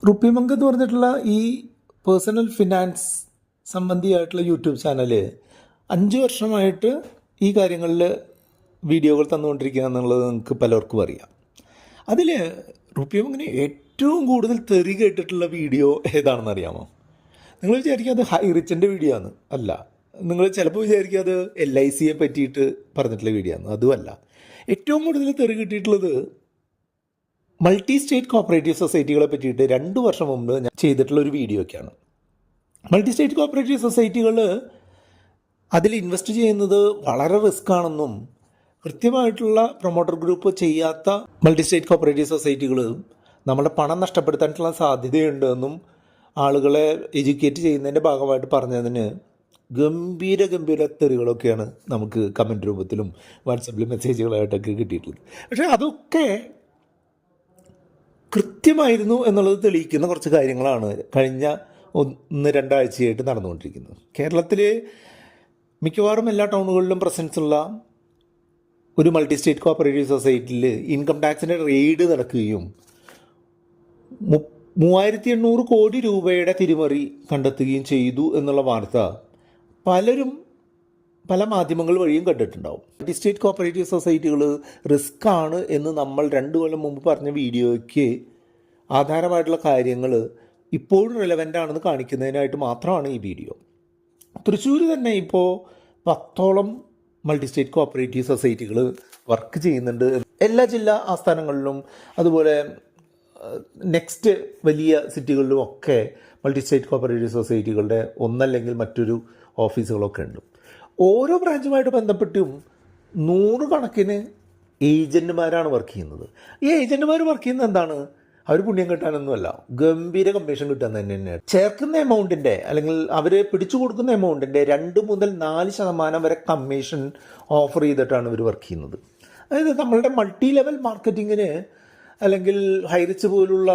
റുപ്പിമങ്ക് എന്ന് പറഞ്ഞിട്ടുള്ള ഈ പേഴ്സണൽ ഫിനാൻസ് സംബന്ധിയായിട്ടുള്ള യൂട്യൂബ് ചാനൽ 5 വർഷമായിട്ട് ഈ കാര്യങ്ങളിൽ വീഡിയോകൾ തന്നുകൊണ്ടിരിക്കുക എന്നുള്ളത് നിങ്ങൾക്ക് പലർക്കും അറിയാം. അതിൽ റുപ്പിമങ്കിന് ഏറ്റവും കൂടുതൽ തെറി കേട്ടിട്ടുള്ള വീഡിയോ ഏതാണെന്ന് അറിയാമോ? നിങ്ങൾ വിചാരിക്കുക അത് ഹൈ റിച്ചിൻ്റെ വീഡിയോ ആണ്. അല്ല. നിങ്ങൾ ചിലപ്പോൾ വിചാരിക്കുക അത് LICയെ പറ്റിയിട്ട് പറഞ്ഞിട്ടുള്ള വീഡിയോ ആണ്. അതുമല്ല. ഏറ്റവും കൂടുതൽ തെറി കിട്ടിയിട്ടുള്ളത് മൾട്ടി സ്റ്റേറ്റ് കോപ്പറേറ്റീവ് സൊസൈറ്റികളെ പറ്റിയിട്ട് 2 വർഷം മുമ്പ് ഞാൻ ചെയ്തിട്ടുള്ള ഒരു വീഡിയോ ഒക്കെയാണ്. മൾട്ടി സ്റ്റേറ്റ് കോപ്പറേറ്റീവ് സൊസൈറ്റികൾ അതിൽ ഇൻവെസ്റ്റ് ചെയ്യുന്നത് വളരെ റിസ്ക് ആണെന്നും കൃത്യമായിട്ടുള്ള പ്രൊമോട്ടർ ഗ്രൂപ്പ് ചെയ്യാത്ത മൾട്ടി സ്റ്റേറ്റ് കോപ്പറേറ്റീവ് സൊസൈറ്റികൾ നമ്മുടെ പണം നഷ്ടപ്പെടുത്താനുള്ള സാധ്യതയുണ്ടെന്നും ആളുകളെ എഡ്യൂക്കേറ്റ് ചെയ്യുന്നതിൻ്റെ ഭാഗമായിട്ട് പറഞ്ഞതിന് ഗംഭീര തെറികളൊക്കെയാണ് നമുക്ക് കമൻറ്റ് രൂപത്തിലും വാട്സപ്പിൽ മെസ്സേജുകളായിട്ടൊക്കെ കിട്ടിയിട്ടുള്ളത്. പക്ഷേ അതൊക്കെ കൃത്യമായിരുന്നു എന്നുള്ളത് തെളിയിക്കുന്ന കുറച്ച് കാര്യങ്ങളാണ് കഴിഞ്ഞ 1-2 ആഴ്ചയായിട്ട് നടന്നുകൊണ്ടിരിക്കുന്നത്. കേരളത്തിൽ മിക്കവാറും എല്ലാ ടൗണുകളിലും പ്രസൻസ് ഉള്ള ഒരു മൾട്ടി സ്റ്റേറ്റ് കോപ്പറേറ്റീവ് സൊസൈറ്റിയിൽ ഇൻകം ടാക്സിൻ്റെ റെയ്ഡ് നടക്കുകയും 3800 കോടി രൂപയുടെ തിരിമറി കണ്ടെത്തുകയും ചെയ്തു എന്നുള്ള വാർത്ത പലരും പല മാധ്യമങ്ങൾ വഴിയും കണ്ടിട്ടുണ്ടാവും. മൾട്ടി സ്റ്റേറ്റ് കോപ്പറേറ്റീവ് സൊസൈറ്റികൾ റിസ്ക് ആണ് എന്ന് നമ്മൾ 2 കൊല്ലം മുമ്പ് പറഞ്ഞ വീഡിയോയ്ക്ക് ആധാരമായിട്ടുള്ള കാര്യങ്ങൾ ഇപ്പോഴും റെലവൻ്റ് ആണെന്ന് കാണിക്കുന്നതിനായിട്ട് മാത്രമാണ് ഈ വീഡിയോ. തൃശ്ശൂർ തന്നെ ഇപ്പോൾ 10ഓളം മൾട്ടി സ്റ്റേറ്റ് കോപ്പറേറ്റീവ് സൊസൈറ്റികൾ വർക്ക് ചെയ്യുന്നുണ്ട്. എല്ലാ ജില്ലാ ആസ്ഥാനങ്ങളിലും അതുപോലെ നെക്സ്റ്റ് വലിയ സിറ്റികളിലും ഒക്കെ മൾട്ടി സ്റ്റേറ്റ് കോപ്പറേറ്റീവ് സൊസൈറ്റികളുടെ ഒന്നല്ലെങ്കിൽ മറ്റൊരു ഓഫീസുകളൊക്കെ ഉണ്ട്. ഓരോ ബ്രാഞ്ചുമായിട്ട് ബന്ധപ്പെട്ടും 100 കണക്കിന് ഏജൻറ്റുമാരാണ് വർക്ക് ചെയ്യുന്നത്. ഈ ഏജൻറ്റുമാർ വർക്ക് ചെയ്യുന്നത് എന്താണ്? അവർ പുണ്യം കിട്ടാനൊന്നുമല്ല, ഗംഭീര കമ്മീഷൻ കിട്ടാൻ തന്നെയാണ്. ചേർക്കുന്ന എമൗണ്ടിൻ്റെ അല്ലെങ്കിൽ അവർ പിടിച്ചു കൊടുക്കുന്ന എമൗണ്ടിൻ്റെ 2 മുതൽ 4% വരെ കമ്മീഷൻ ഓഫർ ചെയ്തിട്ടാണ് ഇവർ വർക്ക് ചെയ്യുന്നത്. അതായത് നമ്മളുടെ മൾട്ടി ലെവൽ മാർക്കറ്റിങ്ങിന് അല്ലെങ്കിൽ ഹൈറിച്ച് പോലുള്ള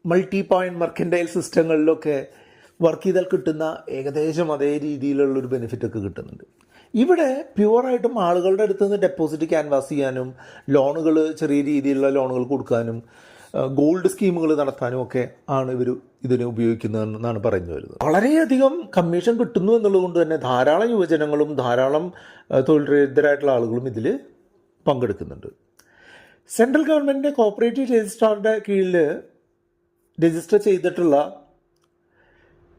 മൾട്ടി പോയിൻറ്റ് മെർക്കൻഡൈൽ സിസ്റ്റങ്ങളിലൊക്കെ വർക്ക് ചെയ്താൽ കിട്ടുന്ന ഏകദേശം അതേ രീതിയിലുള്ളൊരു ബെനിഫിറ്റൊക്കെ കിട്ടുന്നുണ്ട്. ഇവിടെ പ്യുവറായിട്ടും ആളുകളുടെ അടുത്ത് നിന്ന് ഡെപ്പോസിറ്റ് ക്യാൻവാസ് ചെയ്യാനും ലോണുകൾ ചെറിയ രീതിയിലുള്ള ലോണുകൾ കൊടുക്കാനും ഗോൾഡ് സ്കീമുകൾ നടത്താനും ഒക്കെ ആണ് ഇവർ ഇതിനെ ഉപയോഗിക്കുന്നതെന്നാണ് പറഞ്ഞു വരുന്നത്. വളരെയധികം കമ്മീഷൻ കിട്ടുന്നു എന്നുള്ളത് കൊണ്ട് തന്നെ ധാരാളം യുവജനങ്ങളും ധാരാളം തൊഴിൽരഹിതരായിട്ടുള്ള ആളുകളും ഇതിൽ പങ്കെടുക്കുന്നുണ്ട്. സെൻട്രൽ ഗവൺമെൻറ്റിൻ്റെ കോപ്പറേറ്റീവ് രജിസ്ട്രാറുടെ കീഴിൽ രജിസ്റ്റർ ചെയ്തിട്ടുള്ള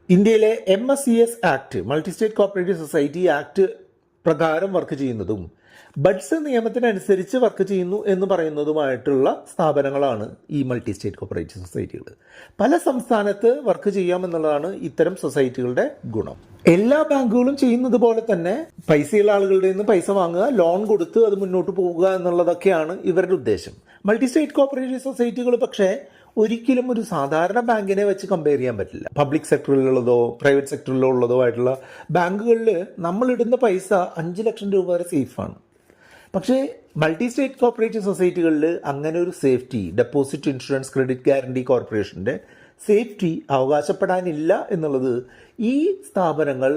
ഇന്ത്യയിലെ MSCS act, multi state cooperative society act പ്രകാരം വർക്ക് ചെയ്യുന്നതും ബഡ്സ് നിയമത്തിനനുസരിച്ച് വർക്ക് ചെയ്യുന്നു എന്ന് പറയുന്നതുമായിട്ടുള്ള സ്ഥാപനങ്ങളാണ് ഈ മൾട്ടി സ്റ്റേറ്റ് കോപ്പറേറ്റീവ് സൊസൈറ്റികൾ. പല സംസ്ഥാനത്ത് വർക്ക് ചെയ്യാമെന്നുള്ളതാണ് ഇത്തരം സൊസൈറ്റികളുടെ ഗുണം. എല്ലാ ബാങ്കുകളും ചെയ്യുന്നത് പോലെ തന്നെ പൈസയുള്ള ആളുകളുടെ നിന്ന് പൈസ വാങ്ങുക, ലോൺ കൊടുത്ത് അത് മുന്നോട്ട് പോവുക എന്നുള്ളതൊക്കെയാണ് ഇവരുടെ ഉദ്ദേശം. മൾട്ടി സ്റ്റേറ്റ് കോപ്പറേറ്റീവ് സൊസൈറ്റികൾ പക്ഷേ ഒരിക്കലും ഒരു സാധാരണ ബാങ്കിനെ വെച്ച് കമ്പയർ ചെയ്യാൻ പറ്റില്ല. പബ്ലിക് സെക്ടറിലുള്ളതോ പ്രൈവറ്റ് സെക്ടറിലോ ഉള്ളതോ ആയിട്ടുള്ള ബാങ്കുകളിൽ നമ്മളിടുന്ന പൈസ 5 ലക്ഷം രൂപ വരെ സേഫാണ്. പക്ഷേ മൾട്ടി സ്റ്റേറ്റ് കോപ്പറേറ്റീവ് സൊസൈറ്റികളിൽ അങ്ങനെ ഒരു safety, deposit insurance credit guarantee കോർപ്പറേഷൻ്റെ സേഫ്റ്റി അവകാശപ്പെടാനില്ല എന്നുള്ളത് ഈ സ്ഥാപനങ്ങൾ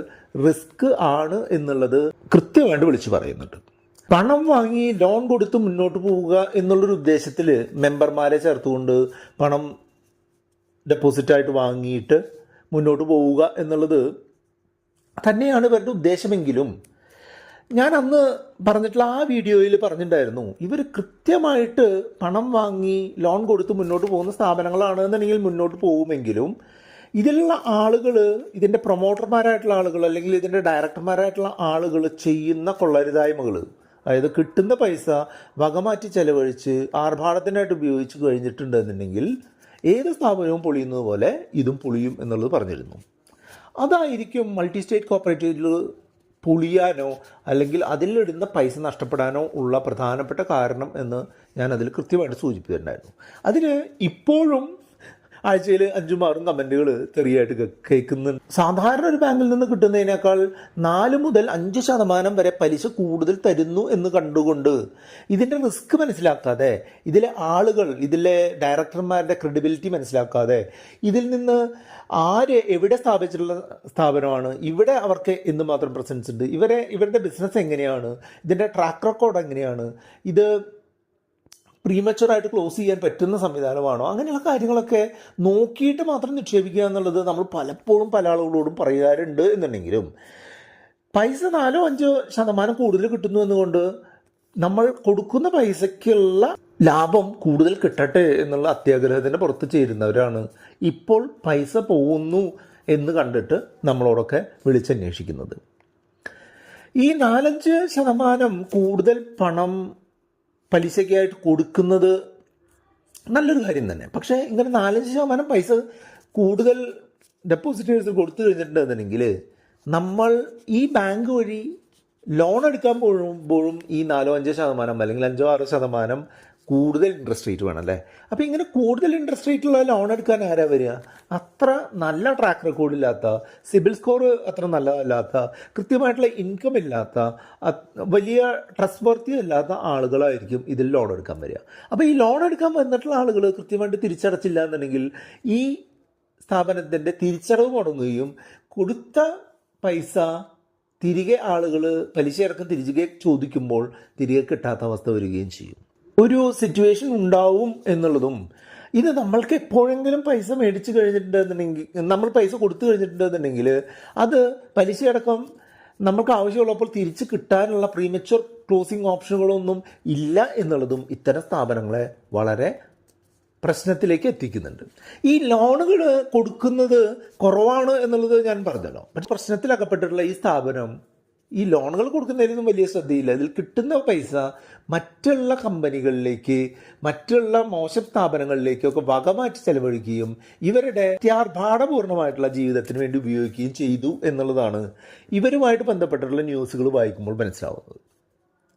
റിസ്ക് ആണ് എന്നുള്ളത് കൃത്യമായിട്ട് വിളിച്ചു പറയുന്നുണ്ട്. പണം വാങ്ങി ലോൺ കൊടുത്ത് മുന്നോട്ട് പോവുക എന്നുള്ളൊരു ഉദ്ദേശത്തിൽ മെമ്പർമാരെ ചേർത്തുകൊണ്ട് പണം ഡെപ്പോസിറ്റായിട്ട് വാങ്ങിയിട്ട് മുന്നോട്ട് പോവുക എന്നുള്ളത് തന്നെയാണ് ഇവരുടെ ഉദ്ദേശമെങ്കിലും ഞാൻ അന്ന് പറഞ്ഞിട്ടുള്ള ആ വീഡിയോയിൽ പറഞ്ഞിട്ടുണ്ടായിരുന്നു, ഇവർ കൃത്യമായിട്ട് പണം വാങ്ങി ലോൺ കൊടുത്ത് മുന്നോട്ട് പോകുന്ന സ്ഥാപനങ്ങളാണെന്നുണ്ടെങ്കിൽ മുന്നോട്ട് പോകുമെങ്കിലും ഇതിലുള്ള ആളുകൾ, ഇതിൻ്റെ പ്രൊമോട്ടർമാരായിട്ടുള്ള ആളുകൾ അല്ലെങ്കിൽ ഇതിൻ്റെ ഡയറക്ടർമാരായിട്ടുള്ള ആളുകൾ ചെയ്യുന്ന കൊള്ളരുതായ്മകൾ, അതായത് കിട്ടുന്ന പൈസ വകമാറ്റി ചെലവഴിച്ച് ആർഭാടത്തിനായിട്ട് ഉപയോഗിച്ച് കഴിഞ്ഞിട്ടുണ്ടെന്നുണ്ടെങ്കിൽ ഏത് സ്ഥാപനവും പൊളിയുന്നത് പോലെ ഇതും പൊളിയും എന്നുള്ളത് പറഞ്ഞിരുന്നു. അതായിരിക്കും മൾട്ടി സ്റ്റേറ്റ് കോപ്പറേറ്റീവിൽ പൊളിയാനോ അല്ലെങ്കിൽ അതിലിടുന്ന പൈസ നഷ്ടപ്പെടാനോ ഉള്ള പ്രധാനപ്പെട്ട കാരണം എന്ന് ഞാൻ അതിൽ കൃത്യമായിട്ട് സൂചിപ്പിച്ചിട്ടുണ്ടായിരുന്നു. അതിന് ഇപ്പോഴും ആഴ്ചയിൽ 5-6 കമൻറ്റുകൾ തെറിയായിട്ട് കേൾക്കുന്നുണ്ട്. സാധാരണ ഒരു ബാങ്കിൽ നിന്ന് കിട്ടുന്നതിനേക്കാൾ 4 മുതൽ 5% വരെ പലിശ കൂടുതൽ തരുന്നു എന്ന് കണ്ടുകൊണ്ട് ഇതിൻ്റെ റിസ്ക് മനസ്സിലാക്കാതെ, ഇതിലെ ആളുകൾ, ഇതിലെ ഡയറക്ടർമാരുടെ ക്രെഡിബിലിറ്റി മനസ്സിലാക്കാതെ, ഇതിൽ നിന്ന് എവിടെ സ്ഥാപിച്ചിട്ടുള്ള സ്ഥാപനമാണ്, ഇവിടെ അവർക്ക് എന്തുമാത്രം പ്രസൻസ് ഉണ്ട്, ഇവരുടെ ബിസിനസ് എങ്ങനെയാണ്, ഇതിൻ്റെ ട്രാക്ക് റെക്കോർഡ് എങ്ങനെയാണ്, ഇത് പ്രീമച്ചുറായിട്ട് ക്ലോസ് ചെയ്യാൻ പറ്റുന്ന സംവിധാനമാണോ, അങ്ങനെയുള്ള കാര്യങ്ങളൊക്കെ നോക്കിയിട്ട് മാത്രം നിക്ഷേപിക്കുക എന്നുള്ളത് നമ്മൾ പലപ്പോഴും പല ആളുകളോടും പറയാറുണ്ട് എന്നുണ്ടെങ്കിലും പൈസ 4-5% കൂടുതൽ കിട്ടുന്നു എന്നുകൊണ്ട് നമ്മൾ കൊടുക്കുന്ന പൈസയ്ക്കുള്ള ലാഭം കൂടുതൽ കിട്ടട്ടെ എന്നുള്ള അത്യാഗ്രഹത്തിൻ്റെ പുറത്ത് ചേരുന്നവരാണ് ഇപ്പോൾ പൈസ പോകുന്നു എന്ന് കണ്ടിട്ട് നമ്മളോടൊക്കെ വിളിച്ചന്വേഷിക്കുന്നത്. ഈ 4-5% കൂടുതൽ പണം പലിശയ്ക്കായിട്ട് കൊടുക്കുന്നത് നല്ലൊരു കാര്യം തന്നെ. പക്ഷേ ഇങ്ങനെ 4-5% പൈസ കൂടുതൽ ഡെപ്പോസിറ്റേഴ്സ് കൊടുത്തു കഴിഞ്ഞിട്ടുണ്ടെന്നുണ്ടെങ്കിൽ നമ്മൾ ഈ ബാങ്ക് വഴി ലോൺ എടുക്കാൻ പോകുമ്പോഴും ഈ 4-5% അല്ലെങ്കിൽ 5-6% കൂടുതൽ ഇൻട്രസ്റ്റ് റേറ്റ് വേണം അല്ലേ. അപ്പോൾ ഇങ്ങനെ കൂടുതൽ ഇൻട്രസ്റ്റ് റേറ്റുള്ള ലോൺ എടുക്കാൻ ആരാ വരിക? അത്ര നല്ല ട്രാക്ക് റെക്കോർഡില്ലാത്ത, സിബിൽ സ്കോർ അത്ര നല്ലതല്ലാത്ത, കൃത്യമായിട്ടുള്ള ഇൻകം ഇല്ലാത്ത, വലിയ ട്രസ്റ്റ് വർത്തി അല്ലാത്ത ആളുകളായിരിക്കും ഇതിൽ ലോൺ എടുക്കാൻ വരിക. അപ്പോൾ ഈ ലോൺ എടുക്കാൻ വന്നിട്ടുള്ള ആളുകൾ കൃത്യമായിട്ട് തിരിച്ചടച്ചില്ല എന്നുണ്ടെങ്കിൽ ഈ സ്ഥാപനത്തിൻ്റെ തിരിച്ചടവ് മുടങ്ങുകയും കൊടുത്ത പൈസ തിരികെ ആളുകൾ പലിശയടക്കം തിരികെ ചോദിക്കുമ്പോൾ തിരികെ കിട്ടാത്ത അവസ്ഥ വരികയും ചെയ്യും. ഒരു സിറ്റുവേഷൻ ഉണ്ടാവും എന്നുള്ളതും, ഇത് നമ്മൾക്ക് എപ്പോഴെങ്കിലും പൈസ മേടിച്ച് കഴിഞ്ഞിട്ടുണ്ടെന്നുണ്ടെങ്കിൽ, നമ്മൾ പൈസ കൊടുത്തു കഴിഞ്ഞിട്ടുണ്ടെന്നുണ്ടെങ്കിൽ അത് പലിശയടക്കം നമുക്ക് ആവശ്യമുള്ളപ്പോൾ തിരിച്ച് കിട്ടാനുള്ള പ്രീമച്വർ ക്ലോസിംഗ് ഓപ്ഷനുകളൊന്നും ഇല്ല എന്നുള്ളതും ഇത്തരം സ്ഥാപനങ്ങളെ വളരെ പ്രശ്നത്തിലേക്ക് എത്തിക്കുന്നുണ്ട്. ഈ ലോണുകൾ കൊടുക്കുന്നത് കുറവാണ് എന്നുള്ളത് ഞാൻ പറഞ്ഞല്ലോ. പക്ഷെ പ്രശ്നത്തിലകപ്പെട്ടിട്ടുള്ള ഈ സ്ഥാപനം ഈ ലോണുകൾ കൊടുക്കുന്നതിലൊന്നും വലിയ ശ്രദ്ധയില്ല. ഇതിൽ കിട്ടുന്ന പൈസ മറ്റുള്ള കമ്പനികളിലേക്ക്, മറ്റുള്ള മോശം സ്ഥാപനങ്ങളിലേക്കൊക്കെ വകമാറ്റി ചെലവഴിക്കുകയും ഇവരുടെ അത്യാർഭാടപൂർണമായിട്ടുള്ള ജീവിതത്തിന് വേണ്ടി ഉപയോഗിക്കുകയും ചെയ്തു എന്നുള്ളതാണ് ഇവരുമായിട്ട് ബന്ധപ്പെട്ടിട്ടുള്ള ന്യൂസുകൾ വായിക്കുമ്പോൾ മനസ്സിലാവുന്നത്.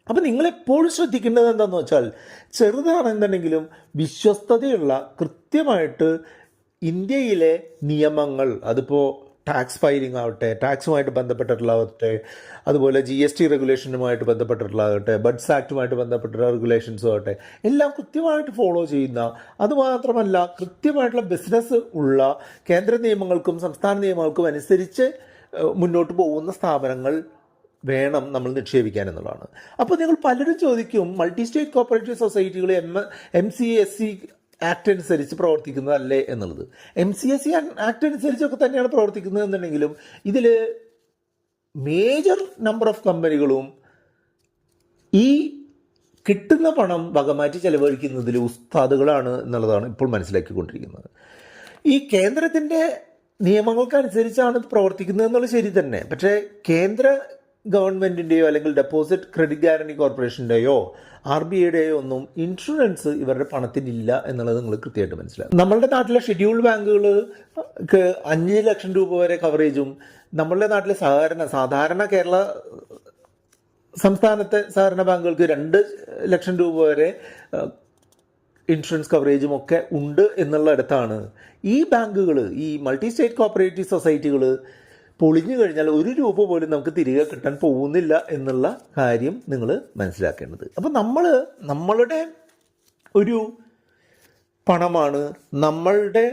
അപ്പം നിങ്ങളെപ്പോഴും ശ്രദ്ധിക്കേണ്ടത് എന്താണെന്ന് വെച്ചാൽ, ചെറുതാണെന്നുണ്ടെങ്കിലും വിശ്വസ്തതയുള്ള, കൃത്യമായിട്ട് ഇന്ത്യയിലെ നിയമങ്ങൾ, അതിപ്പോൾ ടാക്സ് ഫയലിംഗ് ആവട്ടെ, ടാക്സുമായിട്ട് ബന്ധപ്പെട്ടിട്ടുള്ളതാവട്ടെ, അതുപോലെ GST റെഗുലേഷനുമായിട്ട് ബന്ധപ്പെട്ടിട്ടുള്ളതാകട്ടെ, ബഡ്സ് ആക്റ്റുമായിട്ട് ബന്ധപ്പെട്ടിട്ടുള്ള റെഗുലേഷൻസും ആവട്ടെ, എല്ലാം കൃത്യമായിട്ട് ഫോളോ ചെയ്യുന്ന, അതുമാത്രമല്ല കൃത്യമായിട്ടുള്ള ബിസിനസ് ഉള്ള, കേന്ദ്ര നിയമങ്ങൾക്കും സംസ്ഥാന നിയമങ്ങൾക്കും അനുസരിച്ച് മുന്നോട്ട് പോകുന്ന സ്ഥാപനങ്ങൾ വേണം നമ്മൾ നിക്ഷേപിക്കാൻ എന്നുള്ളതാണ്. അപ്പോൾ നിങ്ങൾ പലരും ചോദിക്കും, മൾട്ടി സ്റ്റേറ്റ് കോപ്പറേറ്റീവ് സൊസൈറ്റികൾ MCSE ആക്ട് അനുസരിച്ച് പ്രവർത്തിക്കുന്നതല്ലേ എന്നുള്ളത്. MCSE ആക്ട് അനുസരിച്ചൊക്കെ തന്നെയാണ് പ്രവർത്തിക്കുന്നത് എന്നുണ്ടെങ്കിലും ഇതിൽ മേജർ നമ്പർ ഓഫ് കമ്പനികളും ഈ കിട്ടുന്ന പണം വകമാറ്റി ചെലവഴിക്കുന്നതിൽ ഉസ്താദുകളാണ് എന്നുള്ളതാണ് ഇപ്പോൾ മനസ്സിലാക്കിക്കൊണ്ടിരിക്കുന്നത്. ഈ കേന്ദ്രത്തിൻ്റെ നിയമങ്ങൾക്കനുസരിച്ചാണ് പ്രവർത്തിക്കുന്നത് എന്നുള്ളത് ശരി തന്നെ. പക്ഷേ കേന്ദ്ര ഗവൺമെൻറ്റിൻ്റെയോ അല്ലെങ്കിൽ ഡെപ്പോസിറ്റ് ക്രെഡിറ്റ് ഗ്യാരണ്ടി കോർപ്പറേഷൻ്റെയോ RBIയുടെയോ ഒന്നും ഇൻഷുറൻസ് ഇവരുടെ പണത്തിനില്ല എന്നുള്ളത് നിങ്ങൾ കൃത്യമായിട്ട് മനസ്സിലാക്കും. നമ്മളുടെ നാട്ടിലെ ഷെഡ്യൂൾഡ് ബാങ്കുകൾക്ക് 5 ലക്ഷം രൂപ വരെ കവറേജും, നമ്മളുടെ നാട്ടിലെ സാധാരണ കേരള സംസ്ഥാനത്തെ സഹകരണ ബാങ്കുകൾക്ക് 2 ലക്ഷം രൂപ വരെ ഇൻഷുറൻസ് കവറേജും ഒക്കെ ഉണ്ട് എന്നുള്ളിടത്താണ് ഈ ബാങ്കുകൾ, ഈ മൾട്ടി സ്റ്റേറ്റ് കോപ്പറേറ്റീവ് സൊസൈറ്റികൾ പൊളിഞ്ഞു കഴിഞ്ഞാൽ 1 രൂപ പോലും നമുക്ക് തിരികെ കിട്ടാൻ പോകുന്നില്ല എന്നുള്ള കാര്യം നിങ്ങൾ മനസ്സിലാക്കേണ്ടത്. അപ്പം നമ്മളുടെ ഒരു പണമാണ്, നമ്മളുടെ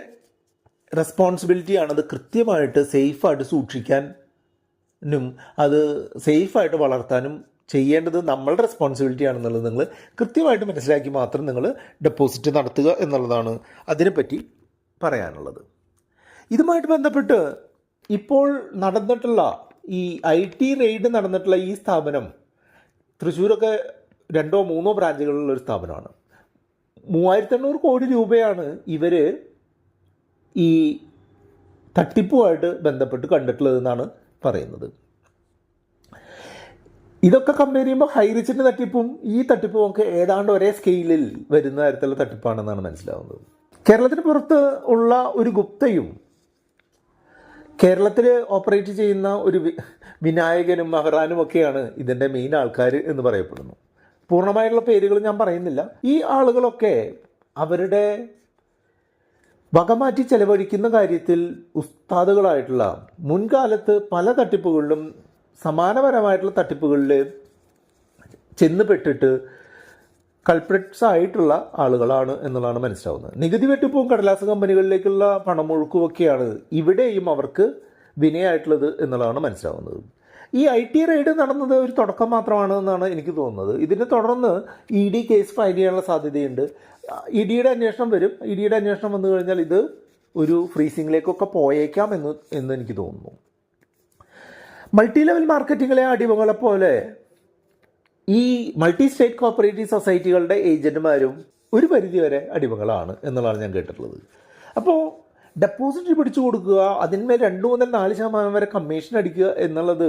റെസ്പോൺസിബിലിറ്റിയാണത് കൃത്യമായിട്ട് സേഫായിട്ട് സൂക്ഷിക്കാനും അത് സേഫായിട്ട് വളർത്താനും ചെയ്യേണ്ടത് നമ്മളുടെ റെസ്പോൺസിബിലിറ്റി ആണെന്നുള്ളത് നിങ്ങൾ കൃത്യമായിട്ട് മനസ്സിലാക്കി മാത്രം നിങ്ങൾ ഡെപ്പോസിറ്റ് നടത്തുക എന്നുള്ളതാണ് അതിനെപ്പറ്റി പറയാനുള്ളത്. ഇതുമായിട്ട് ബന്ധപ്പെട്ട് ഇപ്പോൾ നടന്നിട്ടുള്ള ഈ IT റെയ്ഡ് നടന്നിട്ടുള്ള ഈ സ്ഥാപനം തൃശ്ശൂരൊക്കെ 2-3 ബ്രാഞ്ചുകളുള്ള ഒരു സ്ഥാപനമാണ്. 3800 കോടി രൂപയാണ് ഇവർ ഈ തട്ടിപ്പുമായിട്ട് ബന്ധപ്പെട്ട് കണ്ടിട്ടുള്ളതെന്നാണ് പറയുന്നത്. ഇതൊക്കെ കമ്പയർ ചെയ്യുമ്പോൾ ഹൈറിച്ചിൻ്റെ തട്ടിപ്പും ഈ തട്ടിപ്പും ഒക്കെ ഏതാണ്ട് ഒരേ സ്കെയിലിൽ വരുന്ന തരത്തിലുള്ള തട്ടിപ്പാണെന്നാണ് മനസ്സിലാവുന്നത്. കേരളത്തിന് പുറത്ത് ഉള്ള ഒരു ഗുപ്തയും കേരളത്തിൽ ഓപ്പറേറ്റ് ചെയ്യുന്ന ഒരു വിനായകനും മെഹ്റാനും ഒക്കെയാണ് ഇതിൻ്റെ മെയിൻ ആൾക്കാർ എന്ന് പറയപ്പെടുന്നു. പൂർണ്ണമായിട്ടുള്ള പേരുകൾ ഞാൻ പറയുന്നില്ല. ഈ ആളുകളൊക്കെ അവരുടെ വകമാറ്റി ചെലവഴിക്കുന്ന കാര്യത്തിൽ ഉസ്താദുകളായിട്ടുള്ള, മുൻകാലത്ത് പല തട്ടിപ്പുകളിലും സമാനപരമായിട്ടുള്ള തട്ടിപ്പുകളിൽ ചെന്നുപെട്ടിട്ട് കൾപ്രിറ്റ്സ് ആയിട്ടുള്ള ആളുകളാണ് എന്നുള്ളതാണ് മനസ്സിലാവുന്നത്. നികുതി വെട്ടിപ്പും കടലാസ് കമ്പനികളിലേക്കുള്ള പണമൊഴുക്കുമൊക്കെയാണ് ഇവിടെയും അവർക്ക് വിനയായിട്ടുള്ളത് എന്നുള്ളതാണ് മനസ്സിലാവുന്നത്. ഈ IT റെയ്ഡ് നടന്നത് ഒരു തുടക്കം മാത്രമാണ് എന്നാണ് എനിക്ക് തോന്നുന്നത്. ഇതിനെ തുടർന്ന് ED കേസ് ഫയൽ ചെയ്യാനുള്ള സാധ്യതയുണ്ട്. EDയുടെ അന്വേഷണം വരും. EDയുടെ അന്വേഷണം വന്നു കഴിഞ്ഞാൽ ഇത് ഒരു ഫ്രീസിങ്ങിലേക്കൊക്കെ പോയേക്കാം എന്ന് എനിക്ക് തോന്നുന്നു. മൾട്ടി ലെവൽ മാർക്കറ്റിങ്ങിലെ അടിമകളെ പോലെ ഈ മൾട്ടി സ്റ്റേറ്റ് കോപ്പറേറ്റീവ് സൊസൈറ്റികളുടെ ഏജൻറ്റുമാരും ഒരു പരിധിവരെ അടിമകളാണ് എന്നുള്ളതാണ് ഞാൻ കേട്ടിട്ടുള്ളത്. അപ്പോൾ ഡെപ്പോസിറ്റ് പിടിച്ചു കൊടുക്കുക, അതിന്മേൽ 2 മുതൽ 4% വരെ കമ്മീഷൻ അടിക്കുക എന്നുള്ളത്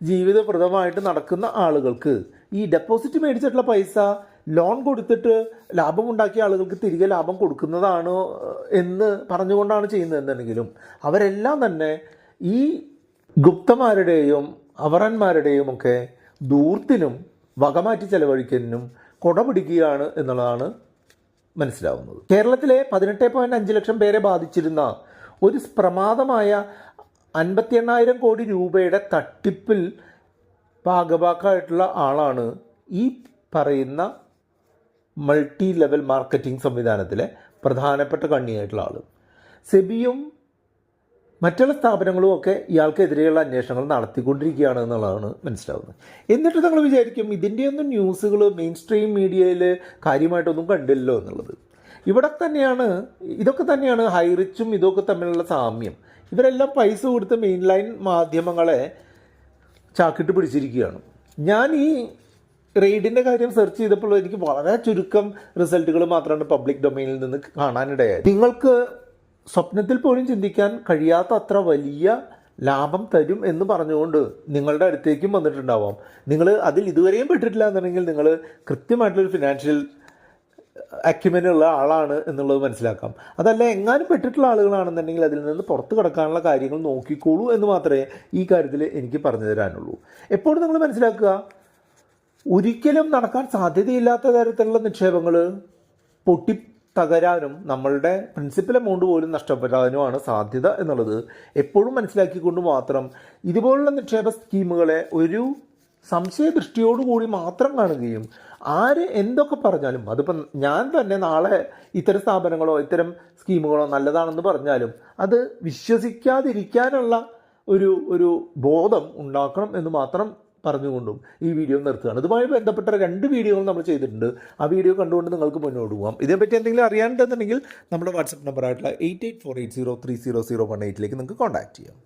ജീവിതപ്രദമായിട്ട് നടക്കുന്ന ആളുകൾക്ക് ഈ ഡെപ്പോസിറ്റ് മേടിച്ചിട്ടുള്ള പൈസ ലോൺ കൊടുത്തിട്ട് ലാഭമുണ്ടാക്കിയ ആളുകൾക്ക് തിരികെ ലാഭം കൊടുക്കുന്നതാണ് എന്ന് പറഞ്ഞുകൊണ്ടാണ് ചെയ്യുന്നതെന്നുണ്ടെങ്കിലും അവരെല്ലാം തന്നെ ഈ ഗുപ്തന്മാരുടെയും അവറന്മാരുടെയും ഒക്കെ ദൂർത്തിനും വകമാറ്റി ചെലവഴിക്കലിനും കൊട പിടിക്കുകയാണ് എന്നുള്ളതാണ് മനസ്സിലാവുന്നത്. കേരളത്തിലെ 18.5 ലക്ഷം പേരെ ബാധിച്ചിരുന്ന ഒരു പ്രമാദമായ 58,000 കോടി രൂപയുടെ തട്ടിപ്പിൽ ഭാഗഭാക്കായിട്ടുള്ള ആളാണ് ഈ പറയുന്ന മൾട്ടി ലെവൽ മാർക്കറ്റിംഗ് സംവിധാനത്തിലെ പ്രധാനപ്പെട്ട കണ്ണിയായിട്ടുള്ള ആൾ. സെബിയും മറ്റുള്ള സ്ഥാപനങ്ങളും ഒക്കെ ഇയാൾക്കെതിരെയുള്ള അന്വേഷണങ്ങൾ നടത്തിക്കൊണ്ടിരിക്കുകയാണ് എന്നുള്ളതാണ് മനസ്സിലാവുന്നത്. എന്നിട്ട് നിങ്ങൾ വിചാരിക്കും ഇതിൻ്റെയൊന്നും ന്യൂസുകൾ മെയിൻ സ്ട്രീം മീഡിയയിൽ കാര്യമായിട്ടൊന്നും കണ്ടില്ലല്ലോ എന്നുള്ളത്. ഇതൊക്കെ തന്നെയാണ് ഹൈറിച്ചും ഇതൊക്കെ തമ്മിലുള്ള സാമ്യം. ഇവരെല്ലാം പൈസ കൊടുത്ത് മെയിൻ ലൈൻ മാധ്യമങ്ങളെ ചാക്കിട്ട് പിടിച്ചിരിക്കുകയാണ്. ഞാൻ ഈ റെയ്ഡിൻ്റെ കാര്യം സെർച്ച് ചെയ്തപ്പോൾ എനിക്ക് വളരെ ചുരുക്കം റിസൾട്ടുകൾ മാത്രമാണ് പബ്ലിക് ഡൊമൈനിൽ നിന്ന് കാണാനിടയായത്. നിങ്ങൾക്ക് സ്വപ്നത്തിൽ പോലും ചിന്തിക്കാൻ കഴിയാത്ത അത്ര വലിയ ലാഭം തരും എന്ന് പറഞ്ഞുകൊണ്ട് നിങ്ങളുടെ അടുത്തേക്കും വന്നിട്ടുണ്ടാവാം. നിങ്ങൾ അതിൽ ഇതുവരെയും പെട്ടിട്ടില്ല എന്നുണ്ടെങ്കിൽ നിങ്ങൾ കൃത്യമായിട്ടുള്ളൊരു ഫിനാൻഷ്യൽ അക്യുമെനുള്ള ആളാണ് എന്നുള്ളത് മനസ്സിലാക്കാം. അതല്ല എങ്ങാനും പെട്ടിട്ടുള്ള ആളുകളാണെന്നുണ്ടെങ്കിൽ അതിൽ നിന്ന് പുറത്ത് കടക്കാനുള്ള കാര്യങ്ങൾ നോക്കിക്കോളൂ എന്ന് മാത്രമേ ഈ കാര്യത്തിൽ എനിക്ക് പറഞ്ഞു തരാനുള്ളൂ. എപ്പോഴും നിങ്ങൾ മനസ്സിലാക്കുക, ഒരിക്കലും നടക്കാൻ സാധ്യതയില്ലാത്ത തരത്തിലുള്ള നിക്ഷേപങ്ങൾ തകരാനും നമ്മളുടെ പ്രിൻസിപ്പൽ എമൗണ്ട് പോലും നഷ്ടപ്പെടാനുമാണ് സാധ്യത എന്നുള്ളത് എപ്പോഴും മനസ്സിലാക്കിക്കൊണ്ട് മാത്രം ഇതുപോലുള്ള നിക്ഷേപ സ്കീമുകളെ ഒരു സംശയദൃഷ്ടിയോടുകൂടി മാത്രം കാണുകയും ആര് എന്തൊക്കെ പറഞ്ഞാലും അതിപ്പം ഞാൻ തന്നെ നാളെ ഇത്തരം സ്ഥാപനങ്ങളോ ഇത്തരം സ്കീമുകളോ നല്ലതാണെന്ന് പറഞ്ഞാലും അത് വിശ്വസിക്കാതിരിക്കാനുള്ള ഒരു ബോധം ഉണ്ടാക്കണം എന്ന് മാത്രം പറഞ്ഞുകൊണ്ടും ഈ വീഡിയോ നിർത്തുകയാണ്. ഇതുമായി ബന്ധപ്പെട്ട 2 വീഡിയോകൾ നമ്മൾ ചെയ്തിട്ടുണ്ട്. ആ വീഡിയോ കണ്ടുകൊണ്ട് നിങ്ങൾക്ക് മുന്നോട്ട് പോകാം. ഇതിനെപ്പറ്റി എന്തെങ്കിലും അറിയാനുണ്ടെന്നുണ്ടെങ്കിൽ നമ്മുടെ വാട്സപ്പ് നമ്പറായിട്ടുള്ള 8848030018 നിങ്ങൾക്ക് കോൺടാക്ട് ചെയ്യാം.